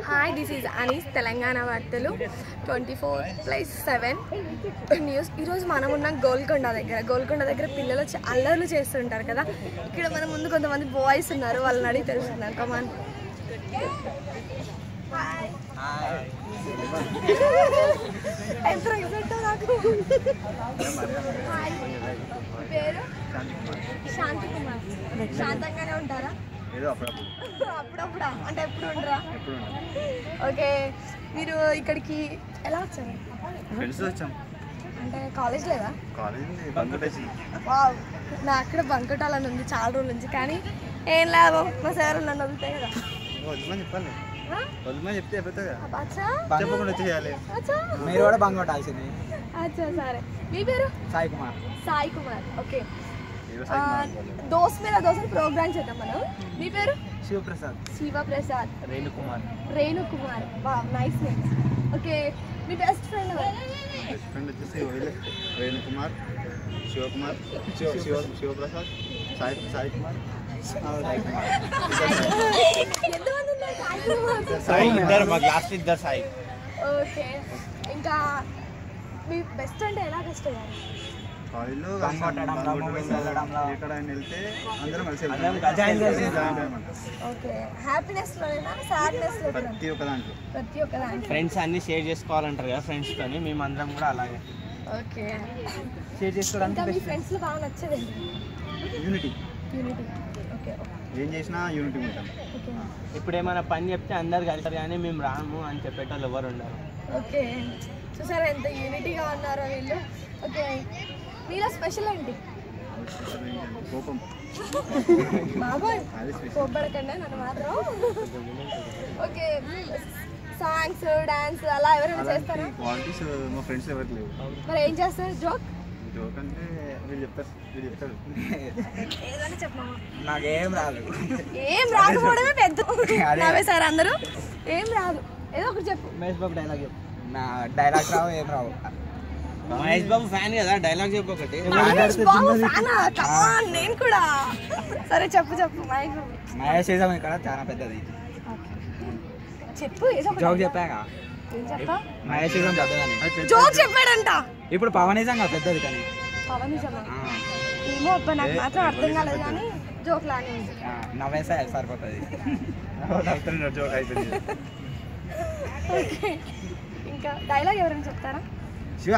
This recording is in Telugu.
Hi, this is Anees, Telangana వార్తలు 24/7 న్యూస్. ఈరోజు మనం ఉన్నాం గోల్కొండ దగ్గర పిల్లలు అల్లర్లు చేస్తుంటారు కదా. ఇక్కడ మన ముందు కొంతమంది బాయ్స్ ఉన్నారు, వాళ్ళని అడిగి తెలుస్తున్నారు. కమాన్. పేరు శాంతి కుమార్. శాంతంగానే ఉంటారా? అప్పుడప్పుడు అంటే ఎప్పుడు ఉండరా? ఓకే, మీరు ఇక్కడికి ఎలా వచ్చారు? ఫ్రెండ్స్ వచ్చాం. అంటే కాలేజ్ లేదా? కాలేజ్ నా అక్కడ బంకటాలని ఉంది చాలా రోజుల నుంచి, కానీ ఏం లాభం, మా సార్ నన్ను వదులుతాయి కదా. చెప్పాలి, చెప్తే మీరు కూడా బంక్ కొట్టాల్సింది. అచ్చా, సరే. మీ పేరు? సాయి కుమార్. సాయి కుమార్, ఓకే. దోస్ మీద దోస్ ప్రోగ్రామ్ చేద్దాం మనం. మీ పేరు? Shivaprasad. Shivaprasad. Renukumar. Renukumar, nice name. Okay, మీ బెస్ట్ ఫ్రెండ్? బెస్ట్ ఫ్రెండ్ వచ్చేసి రేణుకుమార్, శివకుమార్, శివప్రసాద్, సాయి కుమార్. ఇద్దరు సాయి. ఓకే, ఇంకా మీ బెస్ట్ అంటే ఎలా కష్టపడారు? కాలేజ్లో ఎక్కడైనా వెళ్తే అందరం కలిసి ఓకే, హ్యాపీనెస్ లోనేనా, సాడ్నెస్ లో? ప్రతి ఒక్క దాంట్లో. ఫ్రెండ్స్ అన్ని షేర్ చేసుకోవాలంటారు కదా, ఫ్రెండ్స్ తోని మేము అందరం కూడా అలాగే ఓకే షేర్ చేసుకోవడానికి. మీ ఫ్రెండ్స్ లో బాగా నచ్చేది యూనిటీ. ఓకే, ఏం చేసినా యూనిటీ ఉంటాం. ఇప్పుడు ఏమైనా పని చెప్తే అందరు కలిసారు, కానీ మేము రాము అని చెప్పేటోళ్ళు ఎవరు ఉండరు. ఓకే, చూసారా ఎంత యూనిటీగా ఉన్నారో వీళ్ళు. ఓకే, మీలో స్పెషల్ ఏంటి? కోపం. బాబాయ్ కోపడకండి నన్ను మాత్రం. ఓకే, సాంగ్స్, డాన్స్ అలా ఎవరైనా చేస్తారా? క్వాలిటీస్ మా ఫ్రెండ్స్ ఎవరికి లేవు. మరి ఏం చేస్తారు? జోక్ అంటే వీళ్ళు చెప్తారు. ఏదైనా చెప్పమా. నాకేం రాదు. ఏం రాకపోవడమే పెద్ద నవ్వేశారు అందరూ. ఏం రాదు, ఏదో ఒకటి చెప్పు. మహేష్ బాబు డైలాగ్ చెప్పు. నా డైలాగ్ రావు, ఏం రావు. మహేష్ బాబు ఫ్యాన్ కదా, డైలాగ్ చెప్పు ఒకటి. నేను కూడా. సరే చెప్పు. మహేష్ వేసాం ఇక్కడ చాలా పెద్దది. చెప్పు. జోక్ చెప్పాక మహేష్ వేసాం పెద్దదని. జోక్ చెప్పాడంట. ఇప్పుడు పవన్ వేసాం కదా పెద్దది, కానీ పవన్ నిజమా ఏమో నాకు మాత్రం అర్థం కాలేదు, కానీ జోక్ లానే ఉంది. నవ్వేసా సరిపోతుంది. జోక్ అయిపోయింది. ఇంకా డైలాగ్ ఎవరైనా చెప్తారా?